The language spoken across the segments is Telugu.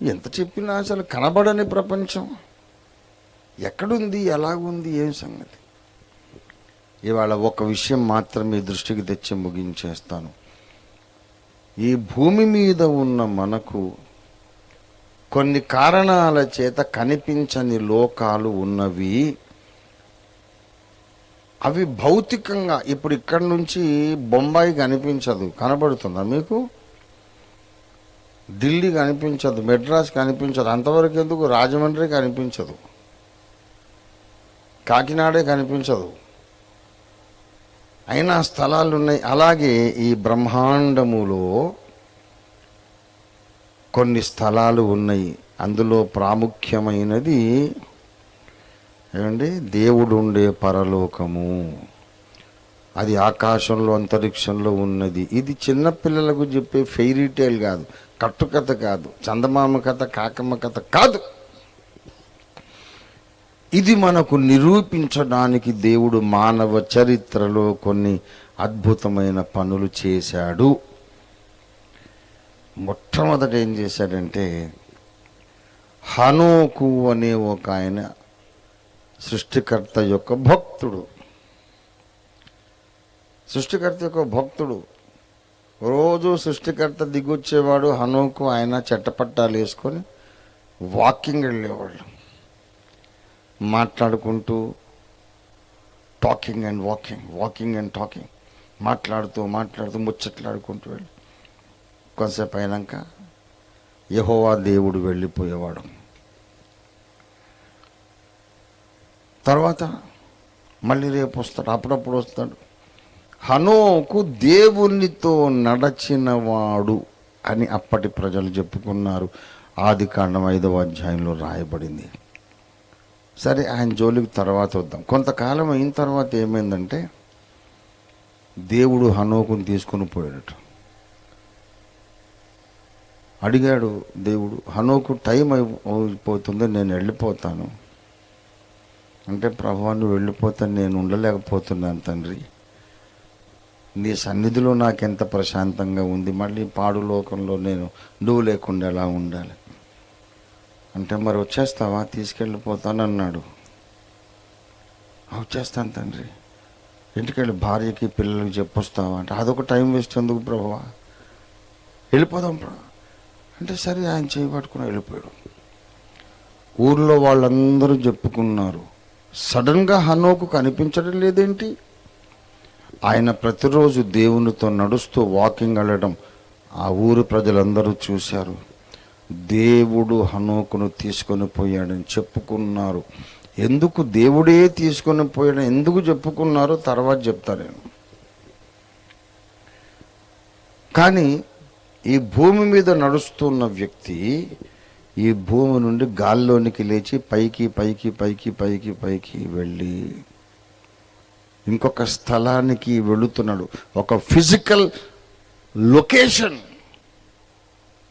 ఎంత చెప్పినా అసలు కనబడని ప్రపంచం ఎక్కడుంది, ఎలాగుంది, ఏం సంగతి? ఇవాళ ఒక విషయం మాత్రం మీ దృష్టికి తెచ్చి ముగించేస్తాను. ఈ భూమి మీద ఉన్న మనకు కొన్ని కారణాల చేత కనిపించని లోకాలు ఉన్నవి. అవి భౌతికంగా ఇప్పుడు ఇక్కడి నుంచి బొంబాయి కనిపించదు, కనబడుతుందా మీకు? ఢిల్లీ కనిపించదు, మెడ్రాస్ కనిపించదు, అంతవరకు ఎందుకు రాజమండ్రి కనిపించదు, కాకినాడే కనిపించదు, అయినా స్థలాలు ఉన్నాయి. అలాగే ఈ బ్రహ్మాండములో కొన్ని స్థలాలు ఉన్నాయి. అందులో ప్రాముఖ్యమైనది ఏమండి, దేవుడు ఉండే పరలోకము. అది ఆకాశంలో అంతరిక్షంలో ఉన్నది. ఇది చిన్నపిల్లలకు చెప్పే ఫెయిరీ టేల్ కాదు, కట్టుకథ కాదు, చందమామ కథ, కాకమ్మ కథ కాదు. ఇది మనకు నిరూపించడానికి దేవుడు మానవ చరిత్రలో కొన్ని అద్భుతమైన పనులు చేశాడు. మొట్టమొదట ఏం చేశాడంటే, హనోకు అనే ఒక ఆయన సృష్టికర్త యొక్క భక్తుడు. సృష్టికర్త యొక్క భక్తుడు. రోజు సృష్టికర్త దిగొచ్చేవాడు. హనోకు ఆయన చెట్టపట్టాలు వేసుకొని వాకింగ్ వెళ్ళేవాళ్ళు, మాట్లాడుకుంటూ, talking and walking, walking and talking, మాట్లాడుతూ ముచ్చట్లాడుకుంటూ వెళ్ళి కొంతసేపు అయినాక యెహోవా దేవుడు వెళ్ళిపోయేవాడు. తర్వాత మళ్ళీ రేపు వస్తాడు, అప్పుడప్పుడు వస్తాడు. హనోకు దేవునితో నడచినవాడు అని అప్పటి ప్రజలు చెప్పుకున్నారు. ఆదికాండం 5వ అధ్యాయంలో రాయబడింది. సరే, ఆయన జోలికి తర్వాత వద్దాం. కొంతకాలం అయిన తర్వాత ఏమైందంటే, దేవుడు హనోకుని తీసుకుని పోయాడట. అడిగాడు దేవుడు, హనోకు టైం అయిపోతుంది, నేను వెళ్ళిపోతాను అంటే, ప్రభువా నువ్వు వెళ్ళిపోతాను, నేను ఉండలేకపోతున్నాను తండ్రి, నీ సన్నిధిలో నాకెంత ప్రశాంతంగా ఉంది, మళ్ళీ పాడు లోకంలో నేను నువ్వు లేకుండా ఎలా ఉండాలి అంటే, మరి వచ్చేస్తావా, తీసుకెళ్ళిపోతాను అన్నాడు. వచ్చేస్తాను తండ్రి, ఇంటికెళ్ళి భార్యకి పిల్లలకి చెప్పొస్తావా అంటే, అదొక టైం వేస్ట్ ఎందుకు ప్రభువా, వెళ్ళిపోదాం ప్రభు అంటే, సరే ఆయన చేయబట్టుకుని వెళ్ళిపోయాడు. ఊర్లో వాళ్ళందరూ చెప్పుకున్నారు, సడన్గా హనోకు కనిపించడం లేదేంటి? ఆయన ప్రతిరోజు దేవునితో నడుస్తూ వాకింగ్ వెళ్ళడం ఆ ఊరు ప్రజలందరూ చూశారు. దేవుడు హనోకును తీసుకొని పోయాడని చెప్పుకున్నారు. ఎందుకు దేవుడే తీసుకొని పోయాడని ఎందుకు చెప్పుకున్నారో తర్వాత చెప్తా నేను. కానీ ఈ భూమి మీద నడుస్తున్న వ్యక్తి ఈ భూమి నుండి గాల్లోనికి లేచి పైకి పైకి పైకి పైకి పైకి వెళ్ళి ఇంకొక స్థలానికి వెళుతున్నాడు. ఒక ఫిజికల్ లొకేషన్,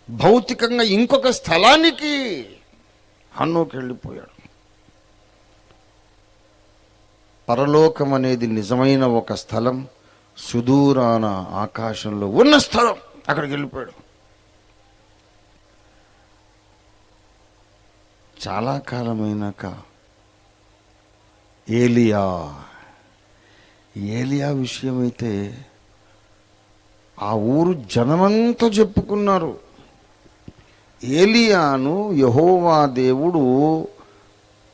భౌతికంగా ఇంకొక స్థలానికి హనోకు వెళ్ళిపోయాడు. పరలోకం అనేది నిజమైన ఒక స్థలం, సుదూరాన ఆకాశంలో ఉన్న స్థలం, అక్కడికి వెళ్ళిపోయాడు. చాలా కాలమైనాక ఏలియా విషయమైతే ఆ ఊరు జనమంతా చెప్పుకున్నారు. ఏలియాను యెహోవా దేవుడు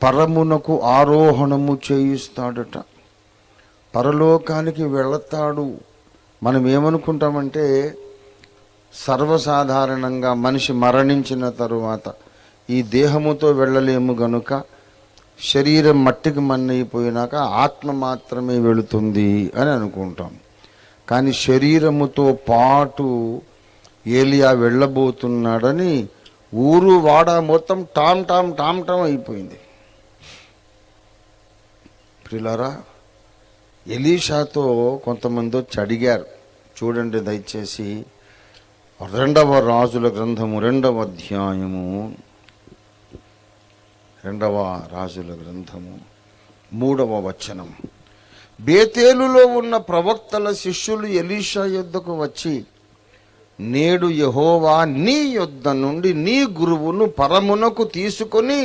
పరమునకు ఆరోహణము చేయిస్తాడట, పరలోకానికి వెళతాడు. మనం ఏమనుకుంటామంటే, సర్వసాధారణంగా మనిషి మరణించిన తరువాత ఈ దేహముతో వెళ్ళలేము గనుక శరీరం మట్టికి మన్నైపోయినాక ఆత్మ మాత్రమే వెళుతుంది అని అనుకుంటాం. కానీ శరీరముతో పాటు ఏలియా వెళ్ళబోతున్నాడని ఊరు వాడ మొత్తం టామ్ టామ్ టామ్ టామ్ అయిపోయింది. ప్రియులారా, ఎలీషాతో కొంతమంది వచ్చి అడిగారు. చూడండి దయచేసి 2వ రాజుల గ్రంథము 2వ అధ్యాయము, 2వ రాజుల గ్రంథము 3వ వచనం. బేతేలులో ఉన్న ప్రవక్తల శిష్యులు ఎలీషా యొద్దకు వచ్చి, నేడు యెహోవా నీ యొద్ద నుండి నీ గురువును పరమునకు తీసుకొని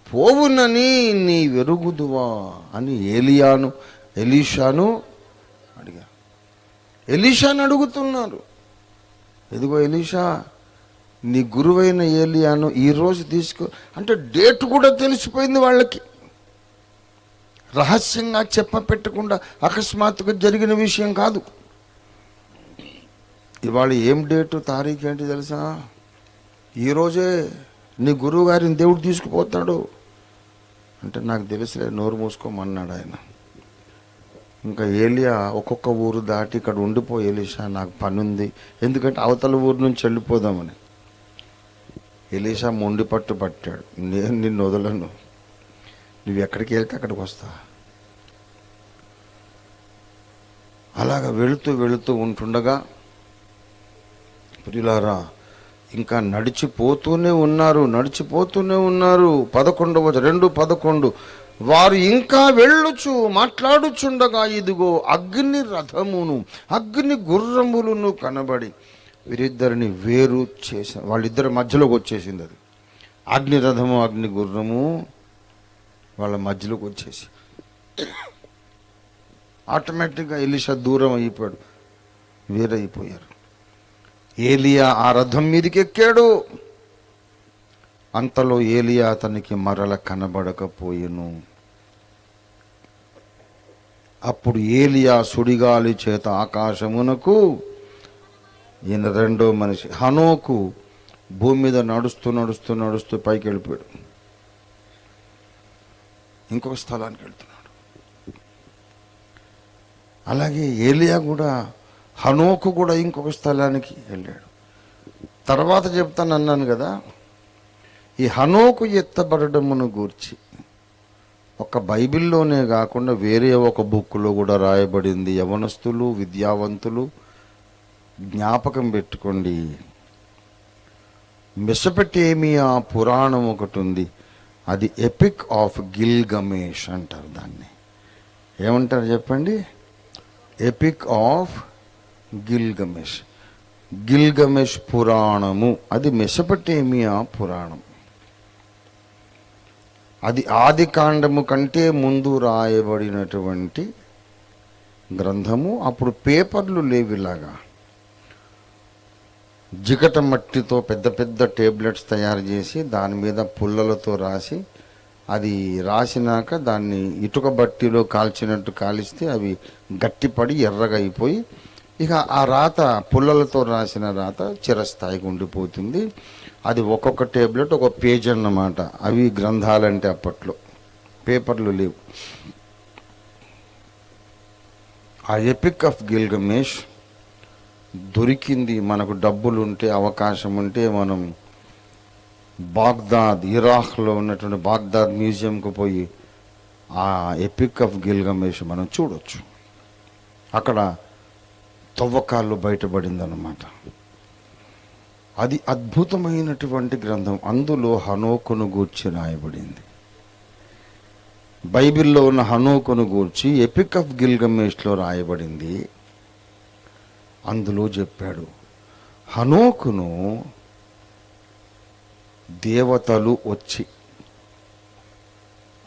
పోవునని నీ వెరుగుదువా అని ఎలీషాను అడిగారు. ఎలీషాను అడుగుతున్నారు, ఎదిగో ఎలీషా, నీ గురువైన ఏలియాను ఈరోజు తీసుకో అంటే డేట్ కూడా తెలిసిపోయింది వాళ్ళకి. రహస్యంగా చెప్పపెట్టకుండా అకస్మాత్తుగా జరిగిన విషయం కాదు. ఇవాళ ఏం డేటు తారీఖు ఏంటి తెలుసా? ఈరోజే నీ గురువు గారిని దేవుడు తీసుకుపోతాడు అంటే నాకు తెలుసులే, నోరు మూసుకోమన్నాడు ఆయన. ఇంకా ఏలియా ఒక్కొక్క ఊరు దాటి ఇక్కడ ఉండిపో ఎలీషా, నాకు పని ఉంది, ఎందుకంటే అవతల ఊరు నుంచి వెళ్ళిపోదామని. ఎలీషా మొండి పట్టాడు, నేను నిన్ను వదలను, నువ్వు ఎక్కడికి వెళ్తే అక్కడికి వస్తా. అలాగా వెళుతూ ఉంటుండగా ప్రియులారా, ఇంకా నడిచిపోతూనే ఉన్నారు. 2:11 వారు ఇంకా వెళ్ళుచు మాట్లాడుచుండగా ఇదిగో అగ్ని రథమును అగ్ని గుర్రములను కనబడి వీరిద్దరిని వేరు చేశారు. వాళ్ళిద్దరి మధ్యలోకి వచ్చేసింది అది. అగ్ని రథము అగ్ని గుర్రము వాళ్ళ మధ్యలోకి వచ్చేసి ఆటోమేటిక్గా ఎలీషా దూరం అయిపోయాడు, వేరైపోయారు. ఏలియా ఆ రథం మీదకి ఎక్కాడు. అంతలో ఏలియా అతనికి మరల కనబడకపోయెను. అప్పుడు ఏలియా సుడిగాలి చేత ఆకాశమునకు, ఈయన రెండో మనిషి హనోకు భూమి మీద నడుస్తూ పైకి వెళ్ళిపోయాడు, ఇంకొక స్థలానికి వెళ్తున్నాడు. అలాగే ఏలియా కూడా, హనోకు కూడా ఇంకొక స్థలానికి వెళ్ళాడు. తర్వాత చెప్తాను అన్నాను కదా, ఈ హనోకు ఎత్తబడమును గూర్చి ఒక బైబిల్లోనే కాకుండా వేరే ఒక బుక్లో కూడా రాయబడింది. యవనస్తులు, విద్యావంతులు జ్ఞాపకం పెట్టుకోండి. మెసొపొటేమియా పురాణం ఒకటి ఉంది, అది ఎపిక్ ఆఫ్ గిల్గమేష్ అంటారు. దాన్ని ఏమంటారు చెప్పండి? ఎపిక్ ఆఫ్ గిల్గమేష్ పురాణము, అది మెసొపొటేమియా పురాణం. అది ఆది కాండము కంటే ముందు రాయబడినటువంటి గ్రంథము. అప్పుడు పేపర్లు లేవిలాగా జిగట మట్టితో పెద్ద టేబ్లెట్స్ తయారు చేసి దాని మీద పుల్లలతో రాసి, అది రాసినాక దాన్ని ఇటుక బట్టిలో కాల్చినట్టు కాలిస్తే అవి గట్టిపడి ఎర్రగా అయిపోయి, ఇక ఆ రాత పుల్లలతో రాసిన రాత చిరస్థాయికి ఉండిపోతుంది. అది ఒక్కొక్క టేబ్లెట్ ఒక పేజ్ అన్నమాట. అవి గ్రంథాలంటే అప్పట్లో పేపర్లు లేవు. ఆ ఎపిక్ ఆఫ్ గిల్గమేష్ దొరికింది. మనకు డబ్బులు ఉంటే, అవకాశం ఉంటే మనం బాగ్దాద్, ఇరాక్లో ఉన్నటువంటి బాగ్దాద్ మ్యూజియంకు పోయి ఆ ఎపిక్ ఆఫ్ గిల్గమేష్ మనం చూడొచ్చు. అక్కడ తవ్వకాల్లో బయటపడిందన్నమాట. అది అద్భుతమైనటువంటి గ్రంథం. అందులో హనోకును గూర్చి రాయబడింది. బైబిల్లో ఉన్న హనోకును గూర్చి ఎపిక్ ఆఫ్ గిల్గమేష్లో రాయబడింది. అందులో చెప్పాడు, హనోకును దేవతలు వచ్చి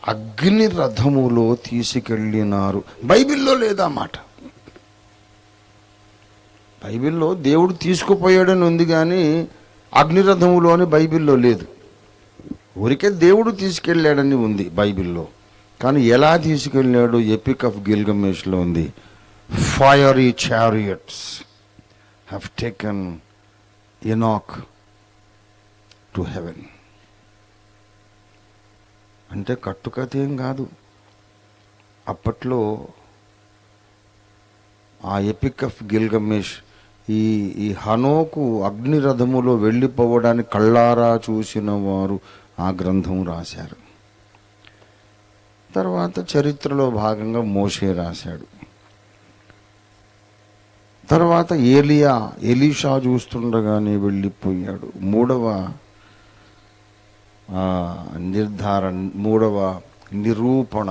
అగ్ని రథములో తీసుకెళ్ళినారు. బైబిల్లో లేదా మాట? బైబిల్లో దేవుడు తీసుకుపోయాడని ఉంది, కానీ అగ్నిరథములో అని బైబిల్లో లేదు. ఊరికే దేవుడు తీసుకెళ్ళాడని ఉంది బైబిల్లో, కానీ ఎలా తీసుకెళ్ళాడు ఎపిక్ ఆఫ్ గిల్గమేష్లో ఉంది. Fiery chariots have taken Enoch to heaven. అంటే కట్టుకథ ఏం కాదు. అప్పట్లో ఆ ఎపిక్ ఆఫ్ గిల్గమేష్ ఈ హనోకు అగ్నిరథములో వెళ్ళిపోవడానికి కళ్ళారా చూసిన వారు ఆ గ్రంథం రాశారు. తర్వాత చరిత్రలో భాగంగా మోషే రాశాడు. తర్వాత ఎలీషా చూస్తుండగానే వెళ్ళిపోయాడు. మూడవ నిరూపణ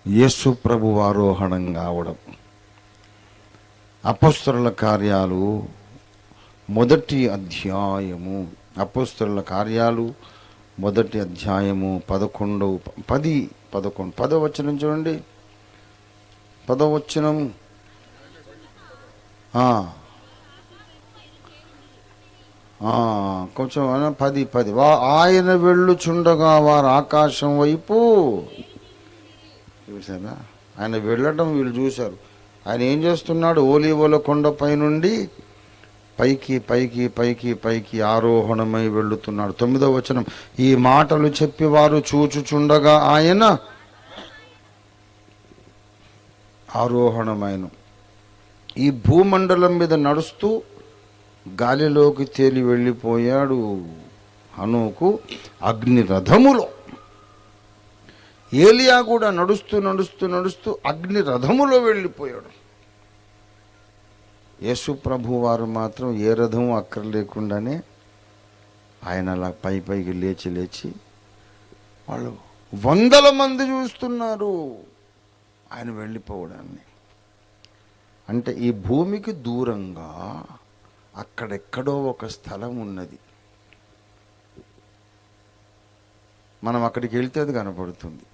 యేసు ప్రభు ఆరోహణం కావడం. అపోస్తలుల కార్యాలు మొదటి అధ్యాయము, అపోస్తలుల కార్యాలు మొదటి అధ్యాయము 10 వచనం చూడండి. 10 వచనం. కొంచెం 10 ఆయన వెళ్ళుచుండగా వారు ఆకాశం వైపు చూసారా? ఆయన వెళ్ళటం వీళ్ళు చూశారు. ఆయన ఏం చేస్తున్నాడు? ఓలీవోల కొండపై నుండి పైకి పైకి పైకి పైకి ఆరోహణమై వెళ్ళుతున్నాడు. 9వ వచనం. ఈ మాటలు చెప్పి వారు చూచుచుండగా ఆయన ఆరోహణమైన ఈ భూమండలం మీద నడుస్తూ గాలిలోకి తేలి వెళ్ళిపోయాడు. హనోకు అగ్ని రథములో. ఏలియా కూడా నడుస్తూ నడుస్తూ నడుస్తూ అగ్ని రథములో వెళ్ళిపోయాడు. యేసు ప్రభు వారు మాత్రం ఏ రథం అక్కర్లేకుండానే ఆయన అలా పైకి లేచి లేచి, వాళ్ళు 100 మంది చూస్తున్నారు ఆయన వెళ్ళిపోవడాన్ని. అంటే ఈ భూమికి దూరంగా అక్కడెక్కడో ఒక స్థలం ఉన్నది. మనం అక్కడికి వెళ్తే అది కనపడుతుంది.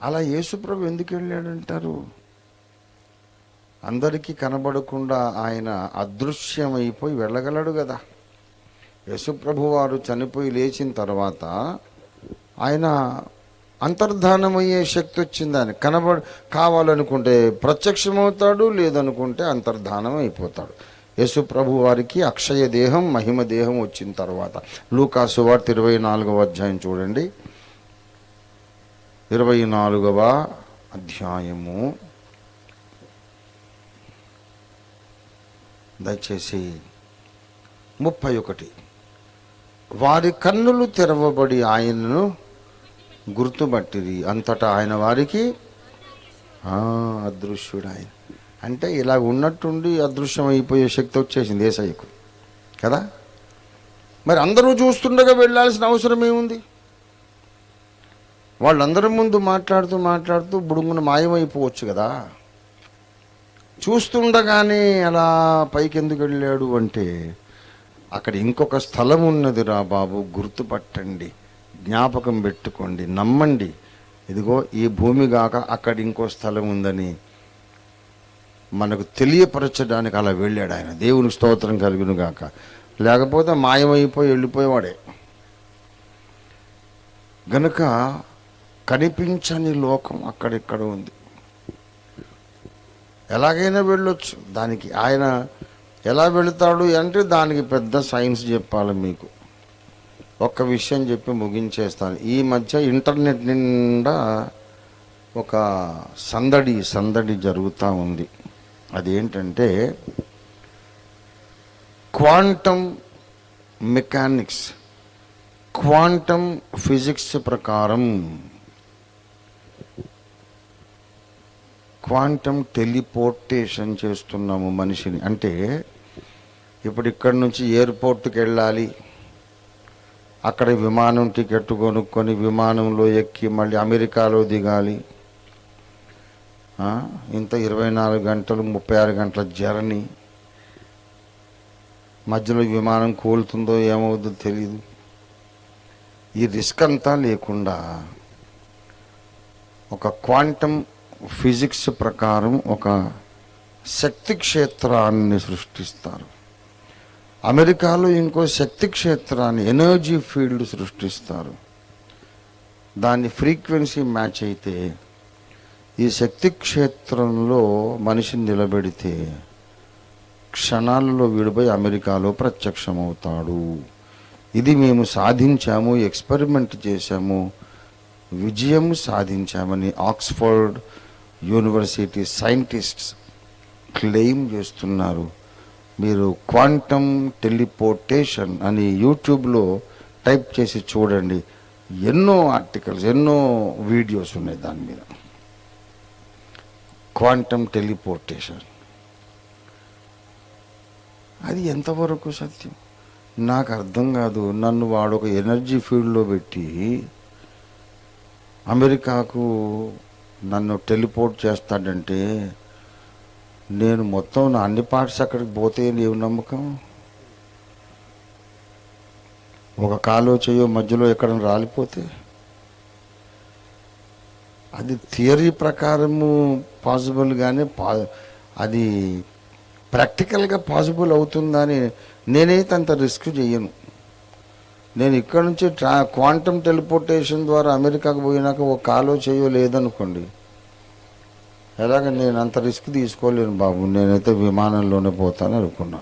అలా యేసుప్రభు ఎందుకు వెళ్ళాడంటారు? అందరికీ కనబడకుండా ఆయన అదృశ్యమైపోయి వెళ్ళగలడు కదా. యేసుప్రభు వారు చనిపోయి లేచిన తర్వాత ఆయన అంతర్ధానమయ్యే శక్తి వచ్చింది. ఆయన కావాలనుకుంటే ప్రత్యక్షమవుతాడు, లేదనుకుంటే అంతర్ధానం అయిపోతాడు. యేసు ప్రభు వారికి అక్షయ దేహం, మహిమ దేహం వచ్చిన తర్వాత లూకా సువార్త 24వ అధ్యాయం చూడండి. 24వ అధ్యాయము దయచేసి 31. వారి కన్నులు తెరవబడి ఆయనను గుర్తుపట్టిరి. అంతటా ఆయన వారికి అదృశ్యుడు. ఆయన అంటే ఇలా ఉన్నట్టుండి అదృశ్యం అయిపోయే శక్తి వచ్చేసింది యేసయ్యకు కదా. మరి అందరూ చూస్తుండగా వెళ్ళాల్సిన అవసరం ఏముంది? వాళ్ళందరి ముందు మాట్లాడుతూ మాట్లాడుతూ బుడుగున మాయమైపోవచ్చు కదా. చూస్తుండగానే అలా పైకి ఎందుకు వెళ్ళాడు అంటే, అక్కడ ఇంకొక స్థలం ఉన్నదిరా బాబు, గుర్తుపట్టండి, జ్ఞాపకం పెట్టుకోండి, నమ్మండి. ఇదిగో ఈ భూమి కాక అక్కడ ఇంకో స్థలం ఉందని మనకు తెలియపరచడానికి అలా వెళ్ళాడు ఆయన. దేవుని స్తోత్రం కలుగును గాక. లేకపోతే మాయమైపోయి వెళ్ళిపోయేవాడే. గనుక కనిపించని లోకం అక్కడిక్కడ ఉంది. ఎలాగైనా వెళ్ళొచ్చు. దానికి ఆయన ఎలా వెళుతాడు అంటే దానికి పెద్ద సైన్స్ చెప్పాలి మీకు. ఒక్క విషయం చెప్పి ముగించేస్తాను. ఈ మధ్య ఇంటర్నెట్ నిండా ఒక సందడి జరుగుతూ ఉంది. అదేంటంటే క్వాంటమ్ మెకానిక్స్, క్వాంటమ్ ఫిజిక్స్ ప్రకారం క్వాంటమ్ టెలిపోర్టేషన్ చేస్తున్నాము మనిషిని. అంటే ఇప్పుడు ఇక్కడి నుంచి ఎయిర్పోర్ట్కి వెళ్ళాలి, అక్కడ విమానం టికెట్ కొనుక్కొని విమానంలో ఎక్కి మళ్ళీ అమెరికాలో దిగాలి. ఇంత 24 గంటలు 36 గంటల జర్నీ. మధ్యలో విమానం కూలుతుందో ఏమవుతుందో తెలీదు. ఈ రిస్క్ అంతా లేకుండా ఒక క్వాంటమ్ ఫిజిక్స్ ప్రకారం ఒక శక్తి క్షేత్రాన్ని సృష్టిస్తారు. అమెరికాలో ఇంకో శక్తి క్షేత్రాన్ని, ఎనర్జీ ఫీల్డ్ సృష్టిస్తారు. దాని ఫ్రీక్వెన్సీ మ్యాచ్ అయితే ఈ శక్తి క్షేత్రంలో మనిషిని నిలబెడితే క్షణాలలో వీడిపోయి అమెరికాలో ప్రత్యక్షమవుతాడు. ఇది మేము సాధించాము, ఎక్స్పెరిమెంట్ చేశాము, విజయం సాధించామని ఆక్స్ఫర్డ్ యూనివర్సిటీ సైంటిస్ట్స్ క్లెయిమ్ చేస్తున్నారు. మీరు క్వాంటమ్ టెలిపోర్టేషన్ అని యూట్యూబ్లో టైప్ చేసి చూడండి. ఎన్నో ఆర్టికల్స్, ఎన్నో వీడియోస్ ఉన్నాయి దాని మీద. క్వాంటమ్ టెలిపోర్టేషన్ అది ఎంతవరకు సత్యం నాకు అర్థం కాదు. నన్ను వాడు ఒక ఎనర్జీ ఫీల్డ్లో పెట్టి అమెరికాకు నన్ను టెలిపోర్ట్ చేస్తాడంటే నేను మొత్తం నా అన్ని పార్ట్స్ అక్కడికి పోతే ఏం నమ్మకం? ఒక కాలో చేయో మధ్యలో ఎక్కడ రాలిపోతే అది థియరీ ప్రకారము పాసిబుల్, కానీ అది ప్రాక్టికల్గా పాసిబుల్ అవుతుందని నేనైతే అంత రిస్క్ చేయను. నేను ఇక్కడ నుంచి క్వాంటమ్ టెలిపోర్టేషన్ ద్వారా అమెరికాకు పోయినాక ఒక కాలో చేయో లేదనుకోండి, ఎలాగ నేను అంత రిస్క్ తీసుకోలేను బాబు, నేనైతే విమానంలోనే పోతాను అనుకున్నా.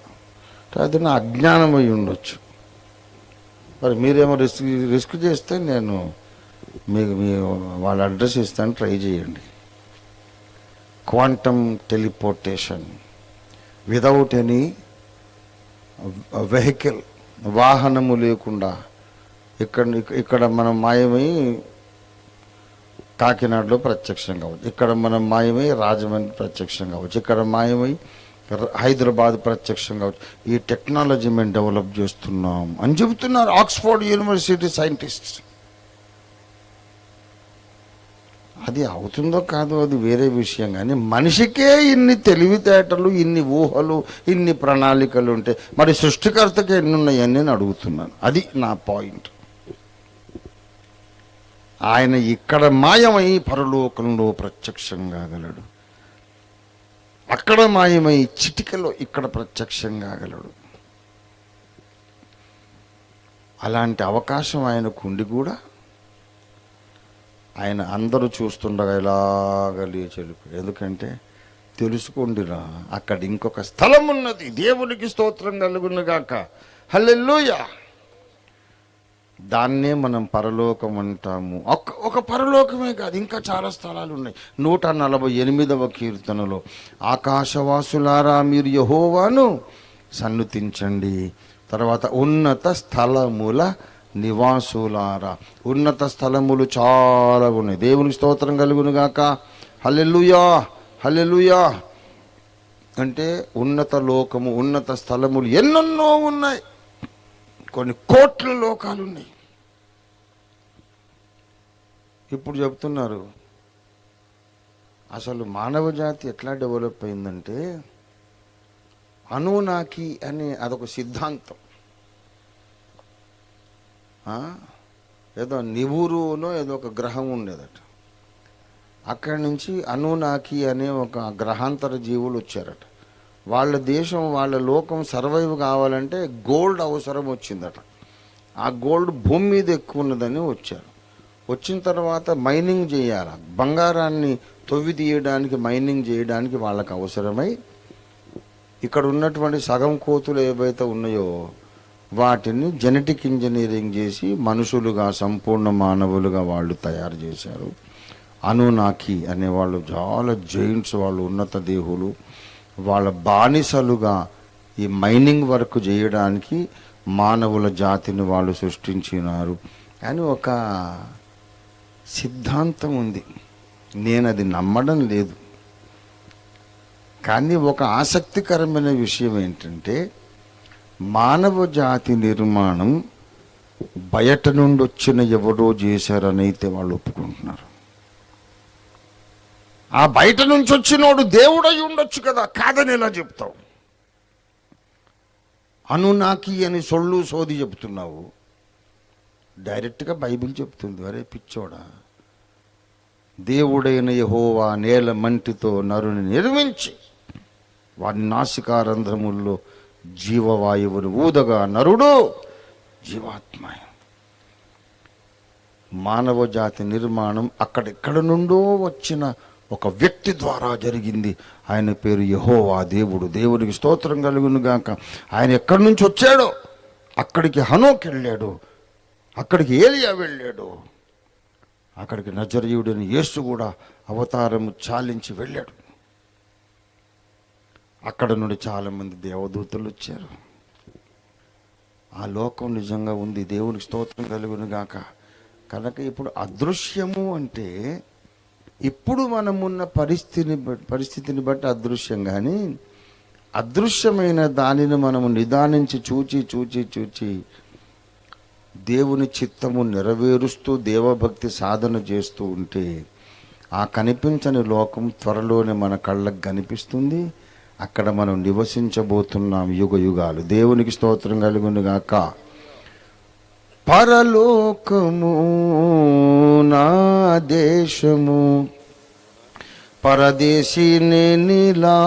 అది నా అజ్ఞానం అయి ఉండొచ్చు. మరి మీరేమో రిస్క్ చేస్తే నేను మీకు వాళ్ళ అడ్రస్ ఇస్తాను, ట్రై చేయండి. Quantum teleportation without any vehicle, వాహనము లేకుండా ఇక్కడ మనం మాయమై కాకినాడలో ప్రత్యక్షం కావచ్చు, ఇక్కడ మనం మాయమై రాజమండ్రి ప్రత్యక్షం కావచ్చు, ఇక్కడ మాయమై హైదరాబాద్ ప్రత్యక్షం కావచ్చు. ఈ టెక్నాలజీ మేము డెవలప్ చేస్తున్నాం అని చెబుతున్నారు ఆక్స్ఫోర్డ్ యూనివర్సిటీ సైంటిస్ట్స్. అది అవుతుందో కాదో అది వేరే విషయం, కానీ మనిషికే ఇన్ని తెలివితేటలు, ఇన్ని ఊహలు, ఇన్ని ప్రణాళికలు ఉంటే మరి సృష్టికర్తకి ఎన్ని ఉన్నాయని నేను అడుగుతున్నాను. అది నా పాయింట్. ఆయన ఇక్కడ మాయమై పరలోకంలో ప్రత్యక్షం కాగలడు, అక్కడ మాయమై చిటికలో ఇక్కడ ప్రత్యక్షం కాగలడు. అలాంటి అవకాశం ఆయనకు ఉండి కూడా ఆయన అందరూ చూస్తుండగా ఇలాగ లేచి వెళ్ళిపోయాడు. ఎందుకంటే తెలుసుకోండిరా, అక్కడ ఇంకొక స్థలం ఉన్నది, దేవునికి స్తోత్రం కలుగునుగాక, హల్లెలూయా. దాన్నే మనం పరలోకం అంటాము. ఒక పరలోకమే కాదు, ఇంకా చాలా స్థలాలు ఉన్నాయి. 148వ కీర్తనలో ఆకాశవాసులారా మీరు యెహోవాను సన్నుతించండి, తర్వాత ఉన్నత స్థలముల నివాసులారా. ఉన్నత స్థలములు చాలా ఉన్నాయి. దేవునికి స్తోత్రం కలుగునుగాక, హల్లెలూయా హల్లెలూయా. అంటే ఉన్నత లోకము, ఉన్నత స్థలములు ఎన్నెన్నో ఉన్నాయి. కొన్ని కోట్ల లోకాలు ఉన్నాయి. ఇప్పుడు చెప్తున్నారు అసలు మానవ జాతి ఎట్లా డెవలప్ అయిందంటే, అనునాకి అనే అదొక సిద్ధాంతం. ఏదో నివురునో ఏదో ఒక గ్రహం ఉండేదట. అక్కడి నుంచి అనునాకి అనే ఒక గ్రహాంతర జీవులు వచ్చారట. వాళ్ళ దేశం, వాళ్ళ లోకం సర్వైవ్ కావాలంటే గోల్డ్ అవసరం వచ్చిందట. ఆ గోల్డ్ భూమి మీద ఎక్కువ ఉన్నదని వచ్చారు. వచ్చిన తర్వాత మైనింగ్ చేయాలి, బంగారాన్ని తవ్వి తీయడానికి, మైనింగ్ చేయడానికి వాళ్ళకి అవసరమై ఇక్కడ ఉన్నటువంటి సగం కోతులు ఏవైతే ఉన్నాయో వాటిని జెనెటిక్ ఇంజనీరింగ్ చేసి మనుషులుగా, సంపూర్ణ మానవులుగా వాళ్ళు తయారు చేశారు. అనునాకి అనేవాళ్ళు చాలా జైంట్స్, వాళ్ళు ఉన్నత దేహులు. వాళ్ళ బానిసలుగా ఈ మైనింగ్ వర్క్ చేయడానికి మానవుల జాతిని వాళ్ళు సృష్టించినారు అని ఒక సిద్ధాంతం ఉంది. నేను అది నమ్మడం లేదు. కానీ ఒక ఆసక్తికరమైన విషయం ఏంటంటే, మానవ జాతి నిర్మాణం బయట నుండి వచ్చిన ఎవరో చేశారని అయితే వాళ్ళు ఒప్పుకుంటున్నారు. ఆ బయట నుంచి వచ్చినోడు దేవుడై ఉండొచ్చు కదా, కాదని ఎలా చెప్తావు? అనునాకి అని సొల్లు సోది చెప్తున్నావు. డైరెక్ట్గా బైబిల్ చెప్తుంది, అరే పిచ్చోడా, దేవుడైన యెహోవా నేల మంటితో నరుని నిర్మించి వారి నాసికారంధ్రముల్లో జీవవాయువును ఊదగా నరుడు జీవాత్మ. మానవ జాతి నిర్మాణం అక్కడెక్కడ నుండో వచ్చిన ఒక వ్యక్తి ద్వారా జరిగింది. ఆయన పేరు యెహోవా దేవుడు. దేవుడికి స్తోత్రం కలుగును గాక. ఆయన ఎక్కడి నుంచి వచ్చాడో అక్కడికి హనోక్ వెళ్ళాడు, అక్కడికి ఏలియా వెళ్ళాడు, అక్కడికి నజరీయుడైన యేసు కూడా అవతారము చాలించి వెళ్ళాడు. అక్కడ నుండి చాలామంది దేవదూతలు వచ్చారు. ఆ లోకం నిజంగా ఉంది. దేవునికి స్తోత్రం కలుగును గాక. కనుక ఇప్పుడు అదృశ్యము అంటే ఇప్పుడు మనమున్న పరిస్థితిని బట్టి అదృశ్యం, కానీ అదృశ్యమైన దానిని మనము నిదానించి చూచి దేవుని చిత్తము నెరవేరుస్తూ దేవభక్తి సాధన చేస్తూ ఉంటే ఆ కనిపించని లోకం త్వరలోనే మన కళ్ళకు కనిపిస్తుంది. అక్కడ మనం నివసించబోతున్నాం యుగ యుగాలు. దేవునికి స్తోత్రం కలుగును గాక. పరలోకము నా దేశము, పరదేశీ నేనిలా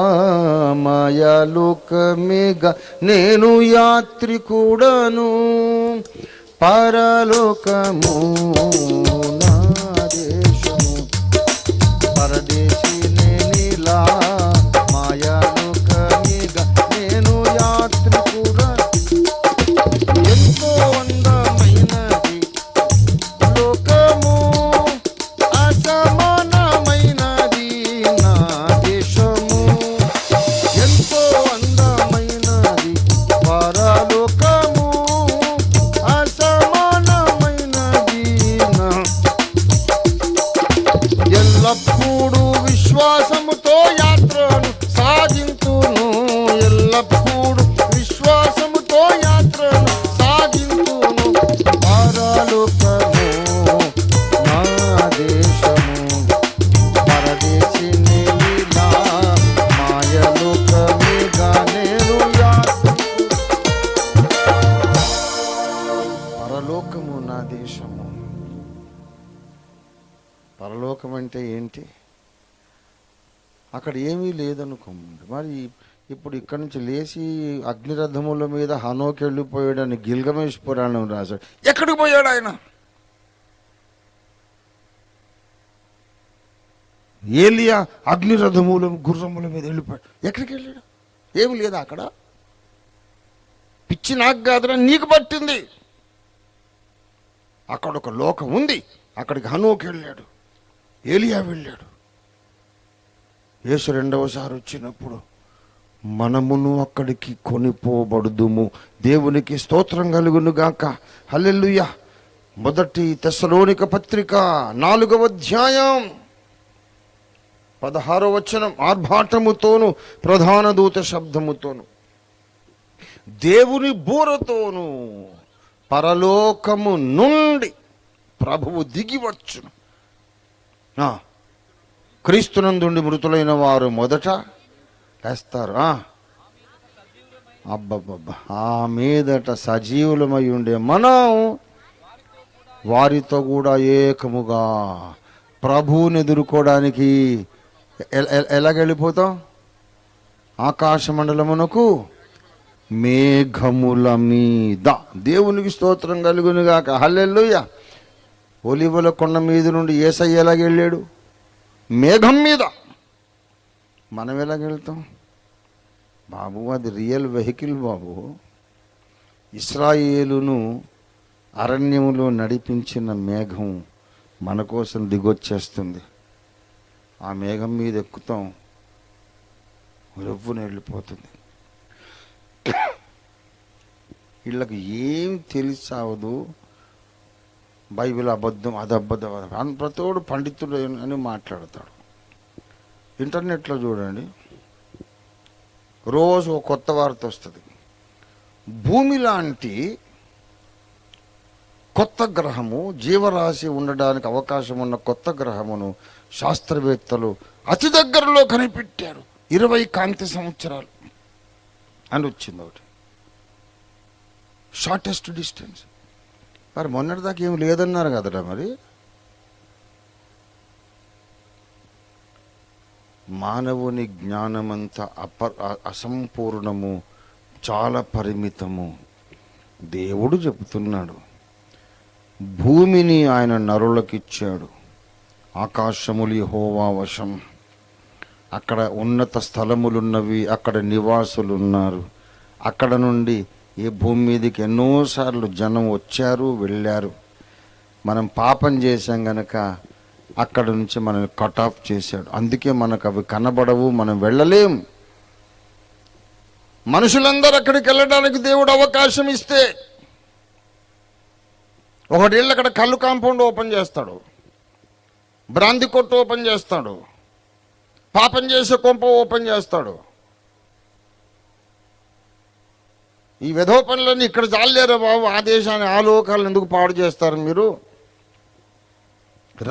మాయాలోకమేగా, నేను యాత్రికుడను. పరలోకము నా దేశము, పరదేశీ నేనిలా మాయాలోకమేగా, నేను యాత్రికుడను. ఎంతో అందమైనది లోకము, అసమానమైనది నా దేశము. ఎంతో అందమైనది పరలోకము, అసమానమైనది నా. ఎల్లప్పుడూ విశ్వాసముతో యాత్రను సాగింతును, ఎల్లప్పుడూ విశ్వాసముతో యాత్రను సాగింతును. పరలోకము నా దేశము, పరదేశీ నేనిలా మాయలోకమేగా, నేను పరలోకము నా దేశము. పరలోకం అంటే ఏంటి? అక్కడ ఏమీ లేదనుకోండి. మరి ఇప్పుడు ఇక్కడి నుంచి లేచి అగ్నిరథముల మీద హనోకి వెళ్ళిపోయాడని గిల్గమేష్ పురాణం రాశాడు. ఎక్కడికి పోయాడు ఆయన? ఏలియా అగ్నిరథముల గుర్రముల మీద వెళ్ళిపోయాడు. ఎక్కడికి వెళ్ళాడు? ఏమి లేదా అక్కడ? పిచ్చి నాకు కాదురా, నీకు పట్టింది. అక్కడ ఒక లోకం ఉంది, అక్కడికి హనోకి వెళ్ళాడు, ఏలియా వెళ్ళాడు. యేసు రెండవసారి వచ్చినప్పుడు మనమును అక్కడికి కొనిపోబడుదుము. దేవునికి స్తోత్రం కలుగును గాక. హల్లెలూయా. మొదటి తెస్సలోనిక పత్రిక 4వ అధ్యాయం 16వ వచనం. ఆర్భాటముతోను ప్రధాన దూత శబ్దముతోను దేవుని బూరతోను పరలోకము నుండి ప్రభువు దిగివచ్చును. క్రీస్తునందుండి మృతులైన వారు మొదట లేస్తారు. అబ్బబ్బబ్బా, ఆ మీదట సజీవులమై ఉండే మనం వారితో కూడా ఏకముగా ప్రభువుని ఎదుర్కోవడానికి ఎలాగెళ్ళిపోతాం? ఆకాశ మండలమునకు మేఘముల మీద. దేవునికి స్తోత్రం కలుగునుగాక. హల్లెలూయా. ఒలివల కొండ మీద నుండి యేసయ్య ఎలాగెళ్ళాడు? మేఘం మీద. మనం ఎలాగెళ్తాం బాబు? అది రియల్ వెహికల్ బాబు. ఇశ్రాయేలును అరణ్యములో నడిపించిన మేఘం మన కోసం దిగొచ్చేస్తుంది. ఆ మేఘం మీద ఎక్కుతాం, రవ్వున వెళ్ళిపోతుంది. వీళ్ళకి ఏం తెలిసావదు. బైబిల్ అబద్ధం, అది అబద్ధం, ప్రతోడు పండితుడు అని మాట్లాడతాడు. ఇంటర్నెట్లో చూడండి, రోజు ఒక కొత్త వార్త వస్తుంది. భూమి లాంటి కొత్త గ్రహము, జీవరాశి ఉండడానికి అవకాశం ఉన్న కొత్త గ్రహమును శాస్త్రవేత్తలు అతి దగ్గరలో కనిపెట్టారు. 20 కాంతి సంవత్సరాలు అని వచ్చింది ఒకటి, షార్టెస్ట్ డిస్టెన్స్. మరి మొన్నటిదాకా ఏమి లేదన్నారు కదరా. మరి మానవుని జ్ఞానమంతా అసంపూర్ణము, చాలా పరిమితము. దేవుడు చెబుతున్నాడు, భూమిని ఆయన నరులకిచ్చాడు, ఆకాశములు యెహోవా వశం. అక్కడ ఉన్నత స్థలములున్నవి, అక్కడ నివాసులు ఉన్నారు. అక్కడ నుండి ఈ భూమి మీదకి ఎన్నోసార్లు జనం వచ్చారు, వెళ్ళారు. మనం పాపం చేశాం గనక అక్కడ నుంచి మనల్ని కట్ ఆఫ్ చేశాడు. అందుకే మనకు అవి కనబడవు, మనం వెళ్ళలేం. మనుషులందరూ అక్కడికి వెళ్ళడానికి దేవుడు అవకాశం ఇస్తే, ఒకటేళ్ళు అక్కడ కళ్ళు కాంపౌండ్ ఓపెన్ చేస్తాడు, బ్రాంతి కొట్టు ఓపెన్ చేస్తాడు, పాపం చేసే కొంప ఓపెన్ చేస్తాడు. ఈ వెధవ పనులన్నీ ఇక్కడ చాలేరా బాబు. ఆ దేశాన్ని, ఆ లోకాలను ఎందుకు పాడు చేస్తారు మీరు?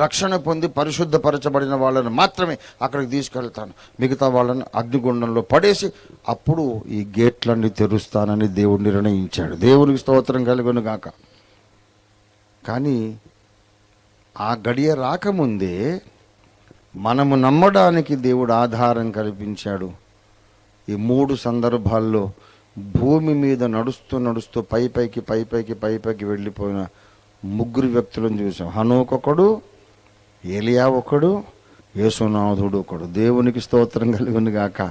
రక్షణ పొంది పరిశుద్ధపరచబడిన వాళ్ళని మాత్రమే అక్కడికి తీసుకెళ్తాను, మిగతా వాళ్ళని అగ్నిగుండంలో పడేసి అప్పుడు ఈ గేట్లన్నీ తెరుస్తానని దేవుడు నిర్ణయించాడు. దేవునికి స్తోత్రం కలుగును గాక. కానీ ఆ గడియ రాకముందే మనము నమ్మడానికి దేవుడు ఆధారం కల్పించాడు. ఈ 3 సందర్భాల్లో భూమి మీద నడుస్తూ పైపైకి వెళ్ళిపోయిన 3 వ్యక్తులను చూసాం. హనోకు ఒకడు, ఏలియా ఒకడు, యేసునాథుడు ఒకడు. దేవునికి స్తోత్రం కలుగును గాక.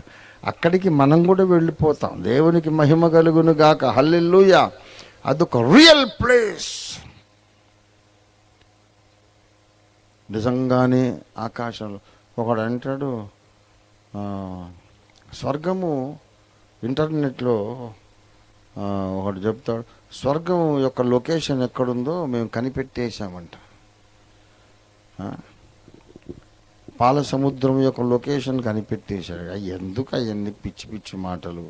అక్కడికి మనం కూడా వెళ్ళిపోతాం. దేవునికి మహిమ కలుగును గాక. హల్లెలూయా. అదొక రియల్ ప్లేస్. నిజంగానే ఆకాశంలో ఒకడు అంటాడు, స్వర్గము, ఇంటర్నెట్లో ఒకడు చెప్తాడు, స్వర్గం యొక్క లొకేషన్ ఎక్కడుందో మేము కనిపెట్టేశామంట. పాల సముద్రం యొక్క లొకేషన్ కనిపెట్టేశాడు. ఎందుకు అవన్నీ పిచ్చి పిచ్చి మాటలు?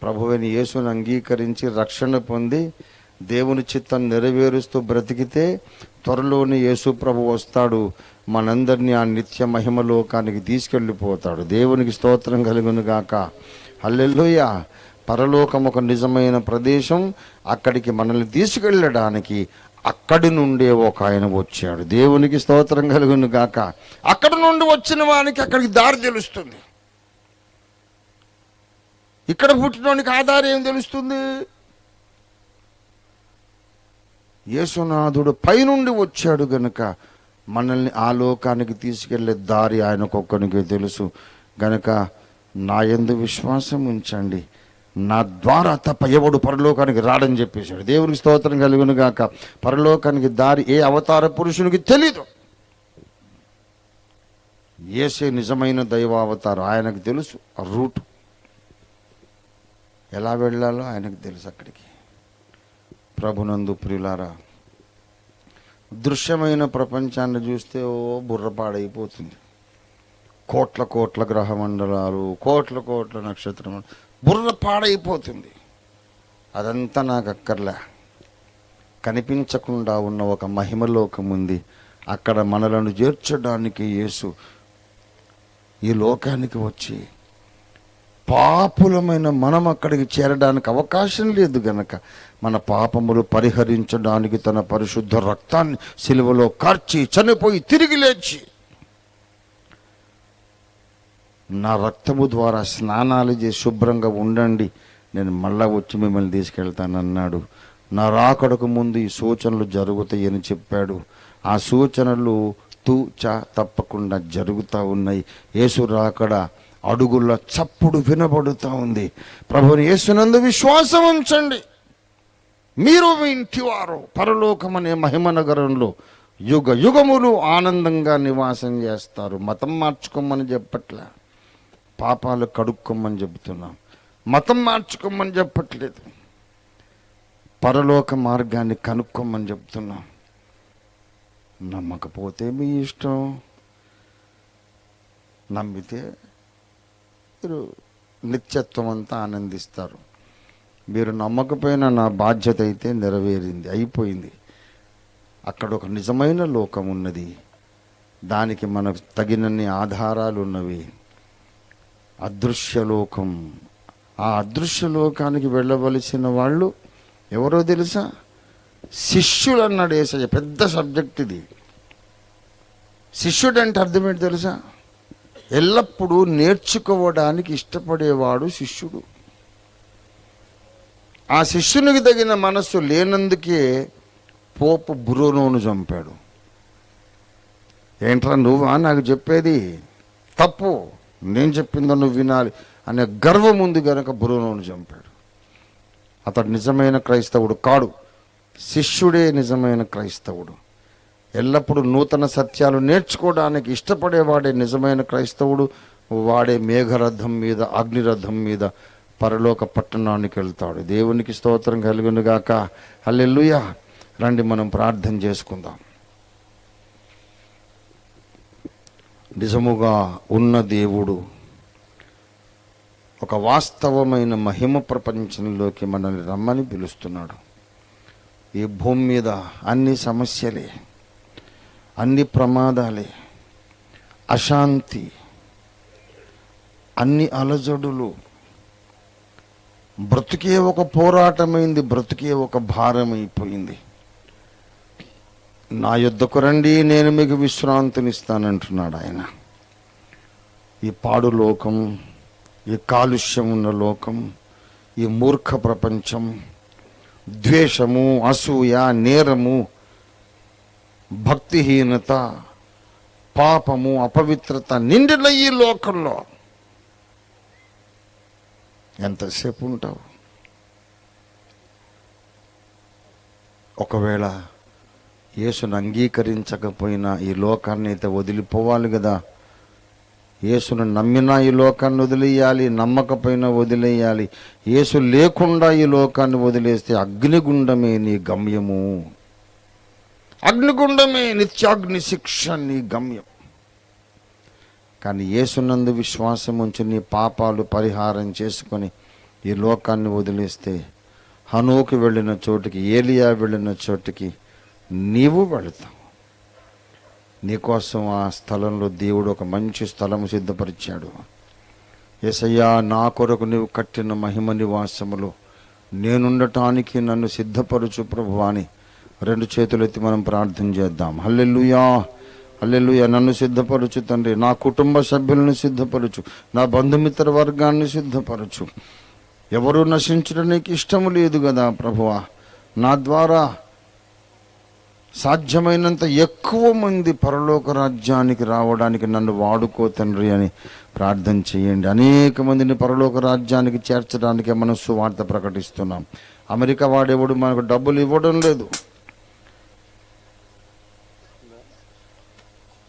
ప్రభువైన యేసుని అంగీకరించి రక్షణ పొంది దేవుని చిత్తం నెరవేరుస్తూ బ్రతికితే త్వరలోనే యేసు ప్రభు వస్తాడు, మనందరినీ ఆ నిత్య మహిమలోకానికి తీసుకెళ్ళిపోతాడు. దేవునికి స్తోత్రం కలుగును గాక. హల్లెలూయా. పరలోకం ఒక నిజమైన ప్రదేశం. అక్కడికి మనల్ని తీసుకెళ్ళడానికి అక్కడి నుండే ఒక ఆయన వచ్చాడు. దేవునికి స్తోత్రం కలుగును గాక. అక్కడి నుండి వచ్చిన వానికి అక్కడికి దారి తెలుస్తుంది. ఇక్కడ పుట్టినోనికి ఆ దారి ఏం తెలుస్తుంది? యేసునాథుడు పైనుండి వచ్చాడు గనుక మనల్ని ఆ లోకానికి తీసుకెళ్లే దారి ఆయనకొక్కనికి తెలుసు గనుక నా యందు విశ్వాసం ఉంచండి, నా ద్వారా తప్ప ఎవడు పరలోకానికి రాడని చెప్పేశాడు. దేవునికి స్తోత్రం కలుగును గాక. పరలోకానికి దారి ఏ అవతార పురుషునికి తెలీదు. యేసే నిజమైన దైవావతారం. ఆయనకు తెలుసు ఆ రూట్, ఎలా వెళ్ళాలో ఆయనకు తెలుసు. అక్కడికి ప్రభునందు ప్రియులారా, దృశ్యమైన ప్రపంచాన్ని చూస్తే బుర్రపాడైపోతుంది. కోట్ల గ్రహ మండలాలు, కోట్ల నక్షత్రం, బుర్ర పాడైపోతుంది. అదంతా నాకు అక్కర్లే. కనిపించకుండా ఉన్న ఒక మహిమలోకం ఉంది. అక్కడ మనలను చేర్చడానికి యేసు ఈ లోకానికి వచ్చి పాపులమైన మనం అక్కడికి చేరడానికి అవకాశం లేదు గనక మన పాపములు పరిహరించడానికి తన పరిశుద్ధ రక్తాన్ని సిలువలో కార్చి చనిపోయి తిరిగి లేచి నా రక్తము ద్వారా స్నానాలు చేసి శుభ్రంగా ఉండండి, నేను మళ్ళా వచ్చి మిమ్మల్ని తీసుకెళ్తానన్నాడు. నా రాకడకు ముందు ఈ సూచనలు జరుగుతాయని చెప్పాడు. ఆ సూచనలు తూచా తప్పకుండా జరుగుతూ ఉన్నాయి. యేసు రాకడ అడుగుల చప్పుడు వినబడుతూ ఉంది. ప్రభువుని యేసునందు విశ్వాసం ఉంచండి, మీరు మీ ఇంటివారు పరలోకమనే మహిమ నగరంలో యుగ యుగములు ఆనందంగా నివాసం చేస్తారు. మతం మార్చుకోమని చెప్పట్లే, పాపాలు కడుక్కోమని చెబుతున్నాం. మతం మార్చుకోమని చెప్పట్లేదు, పరలోక మార్గాన్ని కనుక్కోమని చెప్తున్నాం. నమ్మకపోతే మీ ఇష్టం, నమ్మితే మీరు నిత్యత్వం అంతా ఆనందిస్తారు. మీరు నమ్మకపోయినా నా బాధ్యత అయితే నెరవేరింది, అయిపోయింది. అక్కడ ఒక నిజమైన లోకం ఉన్నది, దానికి మనకు తగినన్ని ఆధారాలు ఉన్నవి. అదృశ్యలోకం. ఆ అదృశ్యలోకానికి వెళ్ళవలసిన వాళ్ళు ఎవరో తెలుసా? శిష్యులు అన్నాడు యేసయ్య. పెద్ద సబ్జెక్ట్ ఇది. శిష్యుడు అంటే అర్థం ఏంటి తెలుసా? ఎల్లప్పుడూ నేర్చుకోవడానికి ఇష్టపడేవాడు శిష్యుడు. ఆ శిష్యునికి తగిన మనస్సు లేనందుకే పోపు బ్రూనోను చంపాడు. ఏంట్రా నువ్వా నాకు చెప్పేది? తప్పు, నేను చెప్పిందో నువ్వు వినాలి అనే గర్వం ఉంది కనుక బ్రూనోను చంపాడు. అతడు నిజమైన క్రైస్తవుడు కాడు, శిష్యుడే నిజమైన క్రైస్తవుడు. ఎల్లప్పుడూ నూతన సత్యాలు నేర్చుకోవడానికి ఇష్టపడేవాడే నిజమైన క్రైస్తవుడు. వాడే మేఘరథం మీద, అగ్నిరథం మీద పరలోక పట్టణానికి వెళ్తాడు. దేవునికి స్తోత్రం కలుగును గాక. హల్లెలూయా. రండి మనం ప్రార్థన చేసుకుందాం. నిజముగా ఉన్న దేవుడు ఒక వాస్తవమైన మహిమ ప్రపంచంలోకి మనల్ని రమ్మని పిలుస్తున్నాడు. ఈ భూమి మీద అన్ని సమస్యలే, అన్ని ప్రమాదాలే, అశాంతి, అన్ని అలజడులు. బ్రతుకే ఒక పోరాటమైంది, బ్రతుకే ఒక భారమైపోయింది. నా యొద్దకు రండి, నేను మీకు విశ్రాంతినిస్తానంటున్నాడు ఆయన. ఈ పాడు లోకం, ఈ కాలుష్యం ఉన్న లోకం, ఈ మూర్ఖ ప్రపంచం, ద్వేషము, అసూయ, నేరము, భక్తిహీనత, పాపము, అపవిత్రత నిండిన ఈ లోకంలో ఎంతసేపు ఉంటావు? ఒకవేళ యేసును అంగీకరించకపోయినా ఈ లోకాన్ని అయితే వదిలిపోవాలి కదా. యేసును నమ్మినా ఈ లోకాన్ని వదిలేయాలి, నమ్మకపోయినా వదిలేయాలి. యేసు లేకుండా ఈ లోకాన్ని వదిలేస్తే అగ్నిగుండమే నీ గమ్యము. అగ్నిగుండమే, నిత్యాగ్ని శిక్ష నీ గమ్యం. కానీ యేసునందు విశ్వాసం ఉంచి నీ పాపాలు పరిహారం చేసుకొని ఈ లోకాన్ని వదిలేస్తే హనోకు వెళ్ళిన చోటికి, ఏలియా వెళ్ళిన చోటికి నీవు వెళతావు. నీకోసం ఆ స్థలంలో దేవుడు ఒక మంచి స్థలము సిద్ధపరిచాడు. యేసయ్యా, నా కొరకు నీవు కట్టిన మహిమ నివాసములో నేనుండటానికి నన్ను సిద్ధపరచు ప్రభువా అని 2 చేతులెత్తి మనం ప్రార్థన చేద్దాం. హల్లెలూయా, హల్లెలూయా. నన్ను సిద్ధపరచు తండ్రి, నా కుటుంబ సభ్యులను సిద్ధపరచు, నా బంధుమిత్ర వర్గాన్ని సిద్ధపరచు. ఎవరు నశించడం నీకు ఇష్టము లేదు కదా ప్రభువా. నా ద్వారా సాధ్యమైనంత ఎక్కువ మంది పరలోక రాజ్యానికి రావడానికి నన్ను వాడుకో తండ్రి అని ప్రార్థన చేయండి. అనేక మందిని పరలోక రాజ్యానికి చేర్చడానికి మనం సువార్త ప్రకటిస్తున్నాం. అమెరికా వాడేవాడు మనకు డబ్బులు ఇవ్వడం లేదు,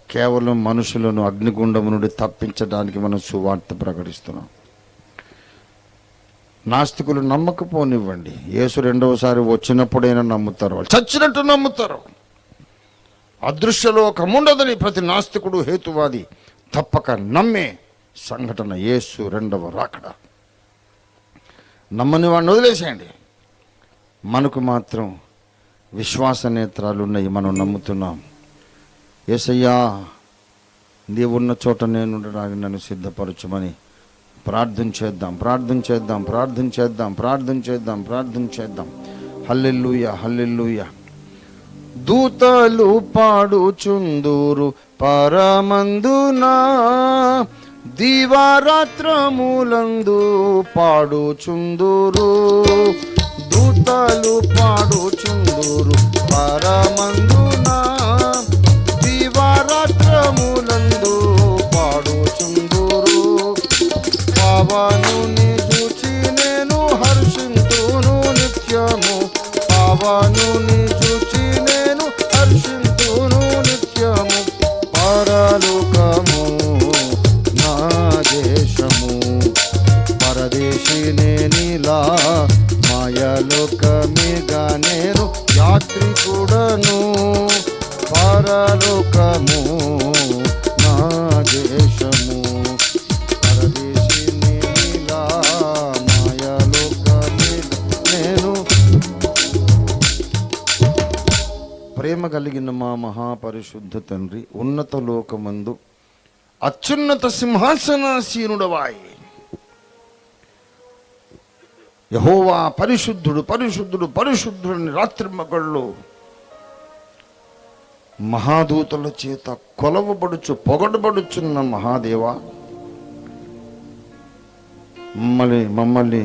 కేవలం మనుషులను అగ్నిగుండము నుండి తప్పించడానికి మనం సువార్త ప్రకటిస్తున్నాం. నాస్తికులు నమ్మకపోనివ్వండి, యేసు రెండవసారి వచ్చినప్పుడైనా నమ్ముతారు, వాళ్ళు చచ్చినట్టు నమ్ముతారు. అదృశ్యలోకముండదని ప్రతి నాస్తికుడు, హేతువాది తప్పక నమ్మే సంఘటన యేసు రెండవ రాకడ. నమ్మని వాడిని వదిలేసేయండి. మనకు మాత్రం విశ్వాస నేత్రాలు ఉన్నాయి, మనం నమ్ముతున్నాం. యేసయ్యా, నీవున్న చోట నేను ఉండడానికి నన్ను సిద్ధపరచుమని ప్రార్థన చేద్దాం, ప్రార్థన చేద్దాం, ప్రార్థన చేద్దాం, ప్రార్థన చేద్దాం, ప్రార్థన చేద్దాం. హల్లెలూయా, హల్లెలూయా. దూతలు పాడుచుందురు పరమందునా, దివారాత్రములందు పాడుచుందురు. దూతలు పాడుచుందురు పరమందునా, దివారాత్రములందు పాడుచుందురు. పావనుని చూచి నేను హర్షింతును నిత్యము, పావనుని చూచి నేను హర్షింతును నిత్యము. పరలోకము నా దేశము, పరదేశినే నీలా మాయలోకమిగా నేను యాత్రికుడను. పరలోకము నా దేశము, పరదేశినే నీలా మాయలోకమిగా నేను. ప్రేమ కలిగిన మా మహాపరిశుద్ధ తండ్రి, ఉన్నత లోకమందు అత్యున్నత సింహాసనాసీనుడవాయి యెహోవా పరిశుద్ధుడు, పరిశుద్ధుడు, పరిశుద్ధుడిని రాత్రిమగళ్ళు మహాదూతల చేత కొలవబడుచు పొగడబడుచున్న మహాదేవ, మమ్మల్ని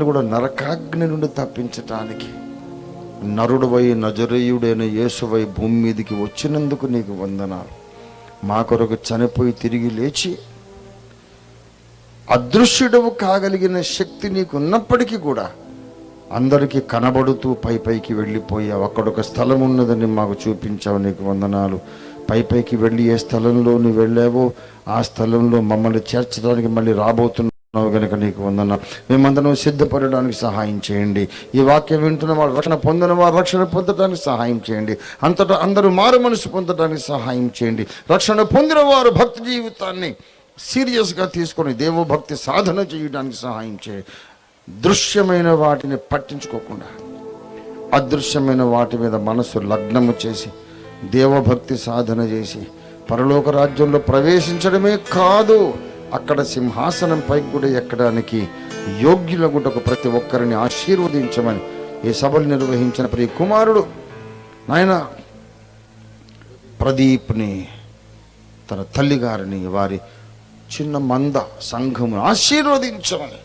కూడా నరకాగ్ని నుండి తప్పించటానికి నరుడువై నజరేయుడైన యేసువై భూమి మీదికి వచ్చినందుకు నీకు వందనాలు. మా కొరకు చనిపోయి తిరిగి లేచి అదృశ్యుడవు కాగలిగిన శక్తి నీకు ఉన్నప్పటికీ కూడా అందరికీ కనబడుతూ పైకి వెళ్ళిపోయావు. అక్కడొక స్థలం ఉన్నదని మాకు చూపించావు, నీకు వందనాలు. పైకి వెళ్ళి ఏ స్థలంలో నువ్వు వెళ్ళావో ఆ స్థలంలో మమ్మల్ని చేర్చడానికి మళ్ళీ రాబోతున్నావు కనుక నీకు వందనాలు. మేమందరం సిద్ధపడడానికి సహాయం చేయండి. ఈ వాక్యం వింటున్న వారు రక్షణ పొందిన వారు రక్షణ పొందడానికి సహాయం చేయండి. అంతటా అందరూ మారు మనసు పొందడానికి సహాయం చేయండి. రక్షణ పొందిన వారు భక్తి జీవితాన్ని సీరియస్గా తీసుకొని దేవభక్తి సాధన చేయడానికి సహాయం చేయండి. దృశ్యమైన వాటిని పట్టించుకోకుండా అదృశ్యమైన వాటి మీద మనసు లగ్నము చేసి దేవభక్తి సాధన చేసి పరలోక రాజ్యంలో ప్రవేశించడమే కాదు, అక్కడ సింహాసనంపై కూడా ఎక్కడానికి యోగ్యులగుటకు ప్రతి ఒక్కరిని ఆశీర్వదించమని ఈ సభలు నిర్వహించిన ప్రియ కుమారుడు నాయన ప్రదీప్ని, తన తల్లిగారిని, వారి చిన్న మంద సంఘమును ఆశీర్వదించమని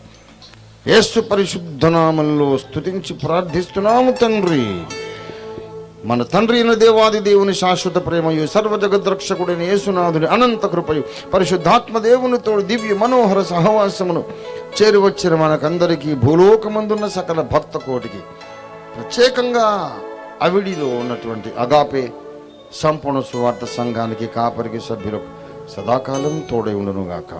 యేసు పరిశుద్ధ నామములో స్తుతించి ప్రార్థిస్తున్నాము తండ్రి. మన తండ్రి అయిన దేవాది దేవుని శాశ్వత ప్రేమయు సర్వ జగద్రక్షకుడైన యేసునాథుని అనంత కృపయు పరిశుద్ధాత్మ దేవునితో దివ్య మనోహర సహవాసమును చేరువచ్చిన మనకందరికీ భూలోకమందున్న సకల భక్త కోటికి, ప్రత్యేకంగా అవిడిలో ఉన్నటువంటి అగాపే సంపూర్ణ సువార్త సంఘానికి, కాపరికి, సభ్యులకు సదాకాలం తోడై ఉండునుగాక.